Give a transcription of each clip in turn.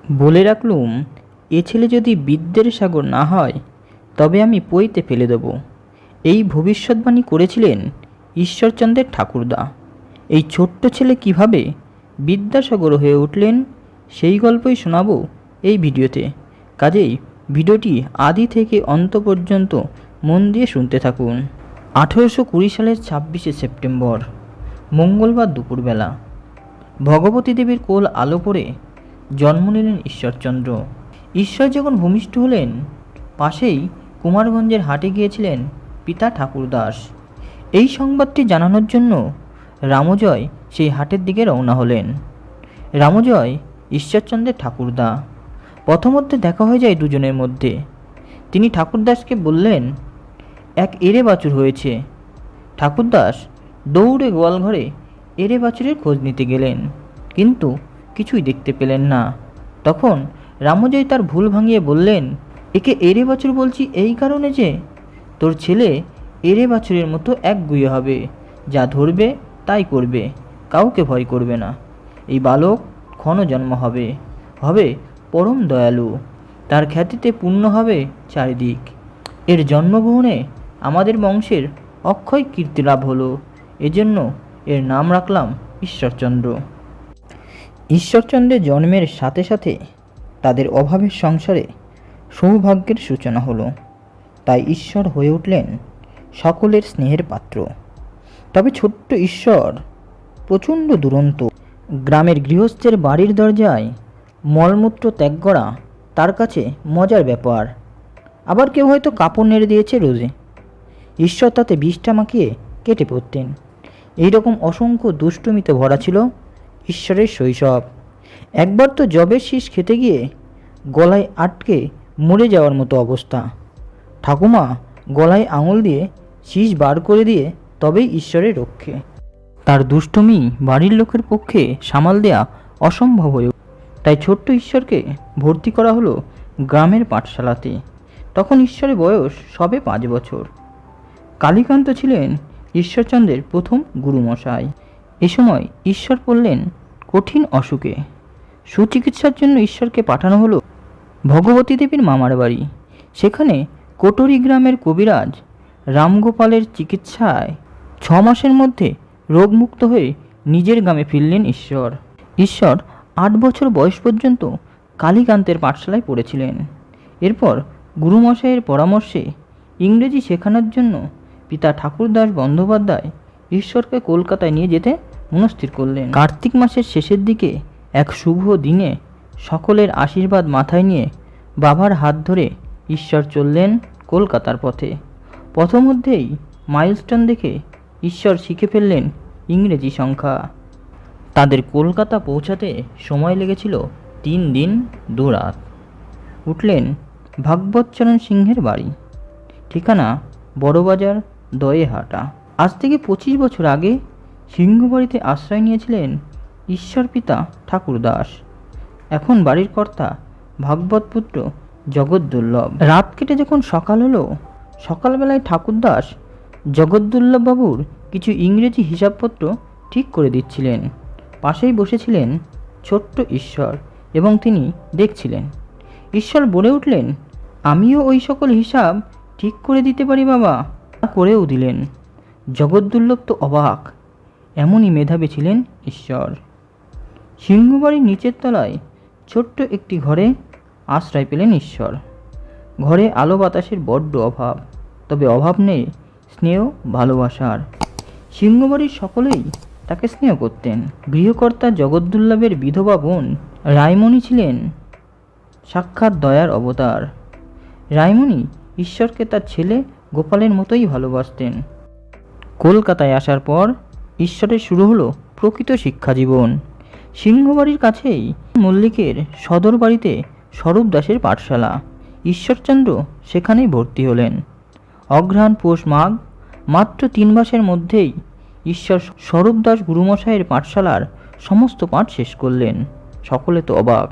বলে রাখলুম, এ ছেলে যদি বিদ্যের সাগর না হয় তবে আমি পইতে ফেলে দেব। এই ভবিষ্যৎবাণী করেছিলেন ঈশ্বরচন্দ্রের ঠাকুরদা। এই ছোট্ট ছেলে কিভাবে বিদ্যাসাগর হয়ে উঠলেন সেই গল্পই শোনাবো এই ভিডিওতে। কাজেই ভিডিওটি আদি থেকে অন্ত পর্যন্ত মন দিয়ে শুনতে থাকুন। 1820 সালের 26শে সেপ্টেম্বর মঙ্গলবার দুপুরবেলা ভগবতী দেবীর কোল আলো করে জন্ম নিলেন ঈশ্বরচন্দ্র। ঈশ্বর যখন ভূমিষ্ঠ হলেন, পাশেই কুমারগঞ্জের হাটে গিয়েছিলেন পিতা ঠাকুরদাস। এই সংবাদটি জানানোর জন্য রামজয় সেই হাটের দিকে রওনা হলেন। রামজয় ঈশ্বরচন্দ্রের ঠাকুরদা। প্রথমধ্যে দেখা হয়ে যায় দুজনের মধ্যে। তিনি ঠাকুরদাসকে বললেন, এক এরে বাছুর হয়েছে। ঠাকুরদাস দৌড়ে গোয়ালঘরে এরে বাছুরের খোঁজ নিতে গেলেন, কিন্তু কিছুই দেখতে পেলেন না। তখন রামজয় তার ভুল ভাঙিয়ে বললেন, একে এরে বাছুর বলছি এই কারণে যে তোর ছেলে এরে বাছুরের মতো একগুঁয়ে হবে, যা ধরবে তাই করবে, কাউকে ভয় করবে না। এই বালক ক্ষণজন্ম হবে, হবে পরম দয়ালু, তার খ্যাতিতে পূর্ণ হবে চারিদিক। এর জন্মগ্রহণে আমাদের বংশের অক্ষয় কীর্তি লাভ হলো, এজন্য এর নাম রাখলাম ঈশ্বরচন্দ্র। ঈশ্বরচন্দ্রের জন্মের সাথে সাথে তাদের অভাবের সংসারে সৌভাগ্যের সূচনা হলো। তাই ঈশ্বর হয়ে উঠলেন সকলের স্নেহের পাত্র। তবে ছোট্ট ঈশ্বর প্রচণ্ড দুরন্ত। গ্রামের গৃহস্থের বাড়ির দরজায় মলমূত্র ত্যাগ করা তার কাছে মজার ব্যাপার। আবার কেউ হয়তো কাপড় নেড়ে দিয়েছে রোজে, ঈশ্বর তাতে বিষটা মাখিয়ে কেটে পড়তেন। এইরকম অসংখ্য দুষ্টুমিতে ভরা ছিল ঈশ্বরের শৈশব। একবার তো জবের শীষ খেতে গিয়ে গলায় আটকে মরে যাওয়ার মতো অবস্থা। ঠাকুমা গলায় আঙুল দিয়ে শীষ বার করে দিয়ে তবেই ঈশ্বরের রক্ষে। তার দুষ্টুমি বাড়ির লোকের পক্ষে সামাল দেয়া অসম্ভব হয়ে, তাই ছোট্ট ঈশ্বরকে ভর্তি করা হলো গ্রামের পাঠশালাতে। তখন ঈশ্বরের বয়স সবে 5 বছর। কালীকান্ত ছিলেন ঈশ্বরচন্দ্রের প্রথম গুরুমশাই। এ সময় ঈশ্বর পড়লেন কঠিন অসুখে। সুচিকিৎসার জন্য ঈশ্বরকে পাঠানো হলো ভগবতী দেবীর মামার বাড়ি। সেখানে কোটরি গ্রামের কবিরাজ রামগোপালের চিকিৎসায় 6 মাসের মধ্যে রোগমুক্ত হয়ে নিজের গ্রামে ফিরলেন ঈশ্বর। ঈশ্বর 8 বছর বয়স পর্যন্ত কালীকান্তের পাঠশালায় পড়েছিলেন। এরপর গুরুমশাইয়ের পরামর্শে ইংরেজি শেখানোর জন্য পিতা ঠাকুরদাস বন্দ্যোপাধ্যায় ঈশ্বরকে কলকাতায় নিয়ে যেতে মনস্থির করলেন। কার্তিক মাসের শেষের দিকে এক শুভ দিনে সকলের আশীর্বাদ মাথায় নিয়ে বাবার হাত ধরে ঈশ্বর চললেন কলকাতার পথে। পথমধ্যেই মাইলস্টোন দেখে ঈশ্বর শিখে ফেললেন ইংরেজি সংখ্যা। তাদের কলকাতা পৌঁছাতে সময় লেগেছিল 3 দিন 2 রাত। উঠলেন ভাগবতচরণ সিংহের বাড়ি। ঠিকানা বড়বাজার দয়েহাটা। আজ থেকে 25 বছর আগে সিংহবাড়িতে আশ্রয় নিয়েছিলেন ঈশ্বর পিতা ঠাকুরদাস। এখন বাড়ির কর্তা ভাগবতপুত্র জগৎদুর্লভ। রাত কেটে যখন সকাল হলো, সকালবেলায় ঠাকুরদাস জগৎদুর্লভবাবুর কিছু ইংরেজি হিসাবপত্র ঠিক করে দিচ্ছিলেন। পাশেই বসেছিলেন ছোট্ট ঈশ্বর এবং তিনি দেখছিলেন। ঈশ্বর বলে উঠলেন, আমিও ওই সকল হিসাব ঠিক করে দিতে পারি বাবা। করেও দিলেন। জগৎদুর্লভ তো অবাক, এমনই মেধাবী ছিলেন ঈশ্বর। সিংহবাড়ির নিচের তলায় ছোট্ট একটি ঘরে আশ্রয় পেলেন ঈশ্বর। ঘরে আলো বাতাসের বড্ড অভাব, তবে অভাব নেই স্নেহ ভালোবাসার। সিংহবাড়ির সকলেই তাকে স্নেহ করতেন। গৃহকর্তা জগৎদুর্লভের বিধবা বোন রায়মণি ছিলেন সাক্ষাৎ দয়ার অবতার। রায়মণি ঈশ্বরকে তার ছেলে গোপালের মতোই ভালোবাসতেন। কলকাতায় আসার পর ঈশ্বরের শুরু হলো প্রকৃত শিক্ষা জীবন। সিংহবাড়ির কাছেই মল্লিকের সদর বাড়িতে স্বরূপ দাসের পাঠশালা। ঈশ্বরচন্দ্র সেখানেই ভর্তি হলেন। অঘ্রাণ পৌষ মাঘ মাত্র 3 মাসের মধ্যেই ঈশ্বর স্বরূপ দাস গুরুমশাইয়ের পাঠশালার সমস্ত পাঠ শেষ করলেন। সকলে তো অবাক।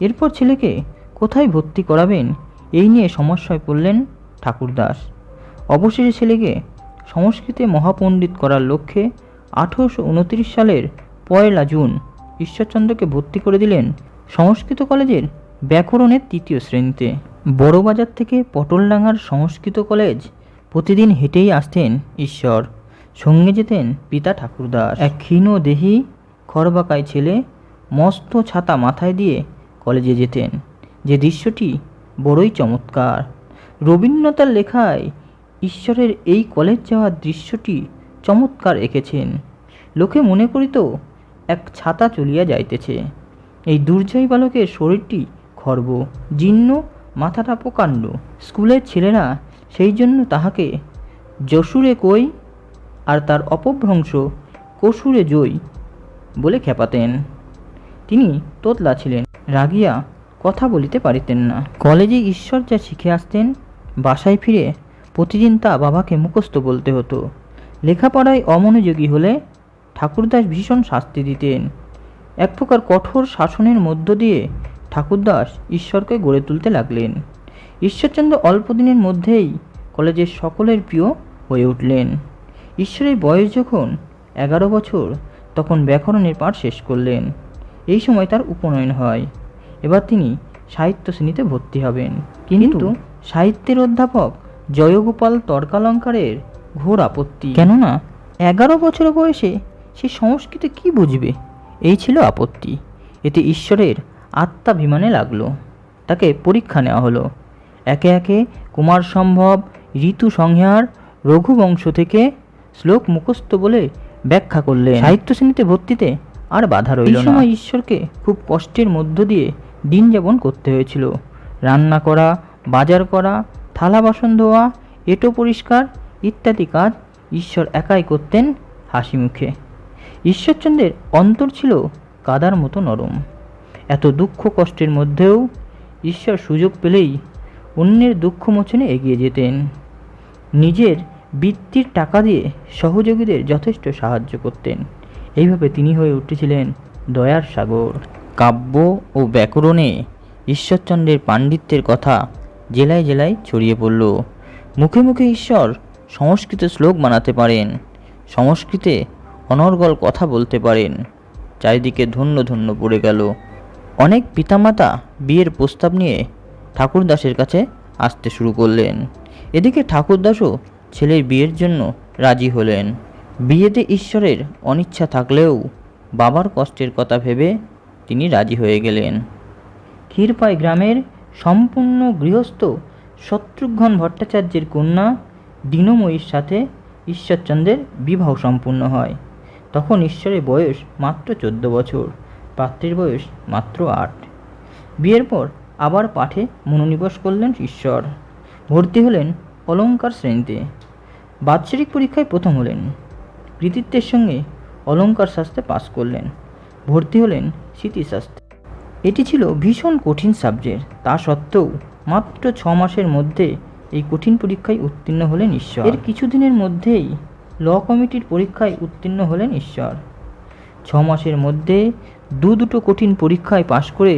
এরপর ছেলেকে কোথায় ভর্তি করাবেন এই নিয়ে সমস্যায় পড়লেন ঠাকুরদাস। অবশেষে ছেলেকে সংস্কৃতে মহাপণ্ডিত করার লক্ষ্যে 1829 সালের 1 জুন ঈশ্বরচন্দ্রকে ভর্তি করে দিলেন সংস্কৃত কলেজের ব্যাকরণের ৩য় শ্রেণীতে। বড়বাজার থেকে পটলডাঙ্গার সংস্কৃত কলেজ প্রতিদিন হেঁটেই আসতেন ঈশ্বর। সঙ্গে যেতেন পিতা ঠাকুরদাস, এক ক্ষীণ দেহী খরবাকায় ছেলে, মস্ত ছাতা মাথায় দিয়ে কলেজে যেতেন। যে দৃশ্যটি বড়ই চমৎকার। রবীন্দ্রনাথের লেখায় ঈশ্বরের এই কলেজ যাওয়ার দৃশ্যটি চমৎকার এঁকেছেন। লোকে মনে করিত এক ছাতা চলিয়া যাইতেছে। এই দুর্জয় বালকের শরীরটি খর্ব, জীর্ণ, মাথাটা প্রকাণ্ড। স্কুলের ছেলেরা সেই জন্য তাহাকে যশুরে কই আর তার অপভ্রংশ কসুরে জই বলে খেপাতেন। তিনি তোতলা ছিলেন, রাগিয়া কথা বলিতে পারিতেন না। কলেজে ঈশ্বর যা শিখে আসতেন, বাসায় ফিরে প্রতিদিন তা বাবাকে মুখস্থ বলতে হতো। লেখাপড়ায় অমনোযোগী হলে ঠাকুরদাস ভীষণ শাস্তি দিতেন। এক প্রকার কঠোর শাসনের মধ্য দিয়ে ঠাকুরদাস ঈশ্বরকে গড়ে তুলতে লাগলেন। ঈশ্বরচন্দ্র অল্প দিনের মধ্যেই কলেজের সকলের প্রিয় হয়ে উঠলেন। ঈশ্বরের বয়স যখন 11 বছর, তখন ব্যাকরণের পাঠ শেষ করলেন। এই সময় তার উপনয়ন হয়। এবার তিনি সাহিত্য শ্রেণীতে ভর্তি হবেন। কিন্তু সাহিত্যের অধ্যাপক জয়গোপাল তর্কালঙ্কারের ঘোর আপত্তি। কেননা 11 বছর বয়সে সে সংস্কৃতে কি বুঝবে, এই ছিল আপত্তি। এতে ঈশ্বরের আত্মাভিমানে লাগলো। তাকে পরীক্ষা নেওয়া হলো। একে একে কুমার সম্ভব, ঋতু সংহার, রঘুবংশ থেকে শ্লোক মুখস্থ বলে ব্যাখ্যা করলেন। সাহিত্য শ্রেণীতে ভর্তিতে আর বাধা রইল না। এই সময় ঈশ্বরকে খুব কষ্টের মধ্য দিয়ে দিন যাপন করতে হয়েছিল। রান্না করা, বাজার করা, থালা বাসন ধোয়া, এঁটো পরিষ্কার ইত্যাদি কাজ ঈশ্বর একাই করতেন হাসি মুখে। ঈশ্বরচন্দ্রের অন্তর ছিল কাদার মতো নরম। এত দুঃখ কষ্টের মধ্যেও ঈশ্বর সুযোগ পেলেই অন্যের দুঃখ মোচনে এগিয়ে যেতেন। নিজের বৃত্তির টাকা দিয়ে সহযোগীদের যথেষ্ট সাহায্য করতেন। এইভাবে তিনি হয়ে উঠেছিলেন দয়ার সাগর। কাব্য ও ব্যাকরণে ঈশ্বরচন্দ্রের পাণ্ডিত্যের কথা জেলায় জেলায় ছড়িয়ে পড়ল। মুখে মুখে ঈশ্বর সংস্কৃত শ্লোক বানাতে পারেন, সংস্কৃতে অনর্গল কথা বলতে পারেন। চারিদিকে ধন্য ধন্য পড়ে গেল। অনেক পিতামাতা বিয়ের প্রস্তাব নিয়ে ঠাকুরদাসের কাছে আসতে শুরু করলেন। এদিকে ঠাকুরদাসও ছেলের বিয়ের জন্য রাজি হলেন। বিয়েতে ঈশ্বরের অনিচ্ছা থাকলেও বাবার কষ্টের কথা ভেবে তিনি রাজি হয়ে গেলেন। ক্ষীরপাই গ্রামের সম্পূর্ণ গৃহস্থ শত্রুঘ্ন ভট্টাচার্যের কন্যা দীনময়ীর সাথে ঈশ্বরচন্দ্রের বিবাহ সম্পূর্ণ হয়। তখন ঈশ্বরের বয়স মাত্র 14 বছর, পাত্রীর বয়স মাত্র 8। বিয়ের পর আবার পাঠে মনোনিবেশ করলেন ঈশ্বর। ভর্তি হলেন অলঙ্কার শ্রেণীতে। বাৎসরিক পরীক্ষায় প্রথম হলেন। কৃতিত্বের সঙ্গে অলঙ্কার শাস্ত্রে পাশ করলেন। ভর্তি হলেন স্মৃতিশাস্ত্রে। এটি ছিল ভীষণ কঠিন সাবজেক্ট। তা সত্ত্বেও মাত্র 6 মাসের মধ্যে এই কঠিন পরীক্ষায় উত্তীর্ণ হলেন ঈশ্বর। এর কিছুদিনের মধ্যেই ল কমিটির পরীক্ষায় উত্তীর্ণ হলেন ঈশ্বর। 6 মাসের মধ্যে দুটো কঠিন পরীক্ষায় পাশ করে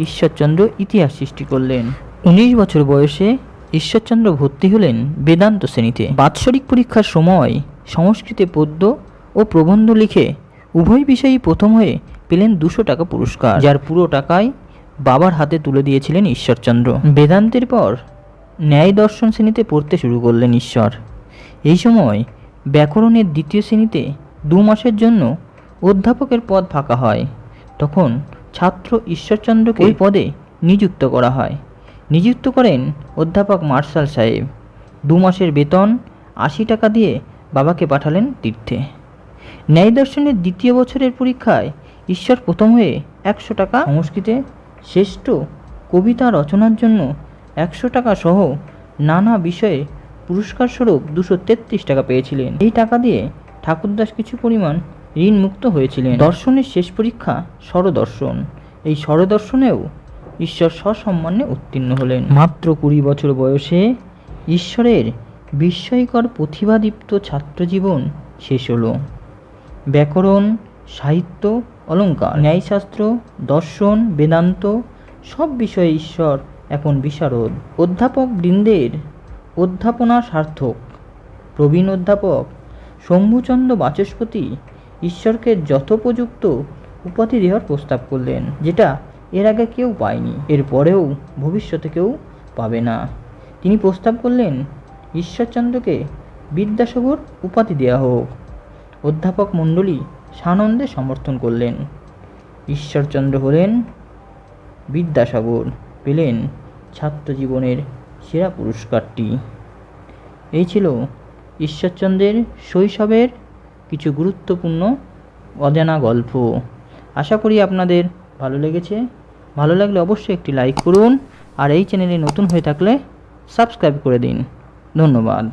ঈশ্বরচন্দ্র ইতিহাস সৃষ্টি করলেন। 19 বছর বয়সে ঈশ্বরচন্দ্র ভর্তি হলেন বেদান্ত শ্রেণীতে। বাৎসরিক পরীক্ষার সময় সংস্কৃতে পদ্য ও প্রবন্ধ লিখে উভয় বিষয়েই প্রথম হয়ে পেলেন 200 টাকা পুরস্কার, যার পুরো টাকাই বাবার হাতে তুলে দিয়েছিলেন ঈশ্বরচন্দ্র। বেদান্তের পর ন্যায় দর্শন শ্রেণীতে পড়তে শুরু করলেন ঈশ্বর। এই সময় ব্যাকরণের 2য় শ্রেণীতে 2 মাসের জন্য অধ্যাপকের পদ ফাঁকা হয়। তখন ছাত্র ঈশ্বরচন্দ্রকে ওই পদে নিযুক্ত করা হয়। নিযুক্ত করেন অধ্যাপক মার্শাল সাহেব। 2 মাসের বেতন 80 টাকা দিয়ে বাবাকে পাঠালেন তীর্থে। ন্যায় দর্শনের 2য় বছরের পরীক্ষায় ঈশ্বর প্রথম হয়ে 100 টাকা, সংস্কৃতে শ্রেষ্ঠ কবিতা রচনার জন্য 100 টাকা সহ নানা বিষয়ে পুরস্কার স্বরূপ 233 টাকা পেয়েছিলেন। এই টাকা দিয়ে ঠাকুরদাস কিছু পরিমাণ ঋণ মুক্ত হয়েছিলেন। দর্শনের শেষ পরীক্ষা স্বরদর্শন। এই স্বরদর্শনেও ঈশ্বর সসম্মানে উত্তীর্ণ হলেন। মাত্র 20 বছর বয়সে ঈশ্বরের বিস্ময়কর প্রতিভাদীপ্ত ছাত্রজীবন শেষ হলো। ব্যাকরণ, সাহিত্য, অলঙ্কার, ন্যায়শাস্ত্র, দর্শন, বেদান্ত সব বিষয়ে ঈশ্বর এখন বিশারদ। অধ্যাপক বৃন্দের অধ্যাপনা সার্থক। প্রবীণ অধ্যাপক শম্ভুচন্দ্র বাচস্পতি ঈশ্বরকে যথোপযুক্ত উপাধি দেওয়ার প্রস্তাব করলেন, যেটা এর আগে কেউ পায়নি, এরপরেও ভবিষ্যতে কেউ পাবে না। তিনি প্রস্তাব করলেন ঈশ্বরচন্দ্রকে বিদ্যাসাগর উপাধি দেওয়া হোক। অধ্যাপক মণ্ডলী সানন্দে সমর্থন করলেন। ঈশ্বরচন্দ্র হলেন বিদ্যাসাগর, পেলেন ছাত্র জীবনের সেরা পুরস্কারটি। এই ছিল ঈশ্বরচন্দ্রের শৈশবের কিছু গুরুত্বপূর্ণ অজানা গল্প। আশা করি আপনাদের ভালো লেগেছে। ভালো লাগলে অবশ্যই একটি লাইক করুন, আর এই চ্যানেলে নতুন হয়ে থাকলে সাবস্ক্রাইব করে দিন। ধন্যবাদ।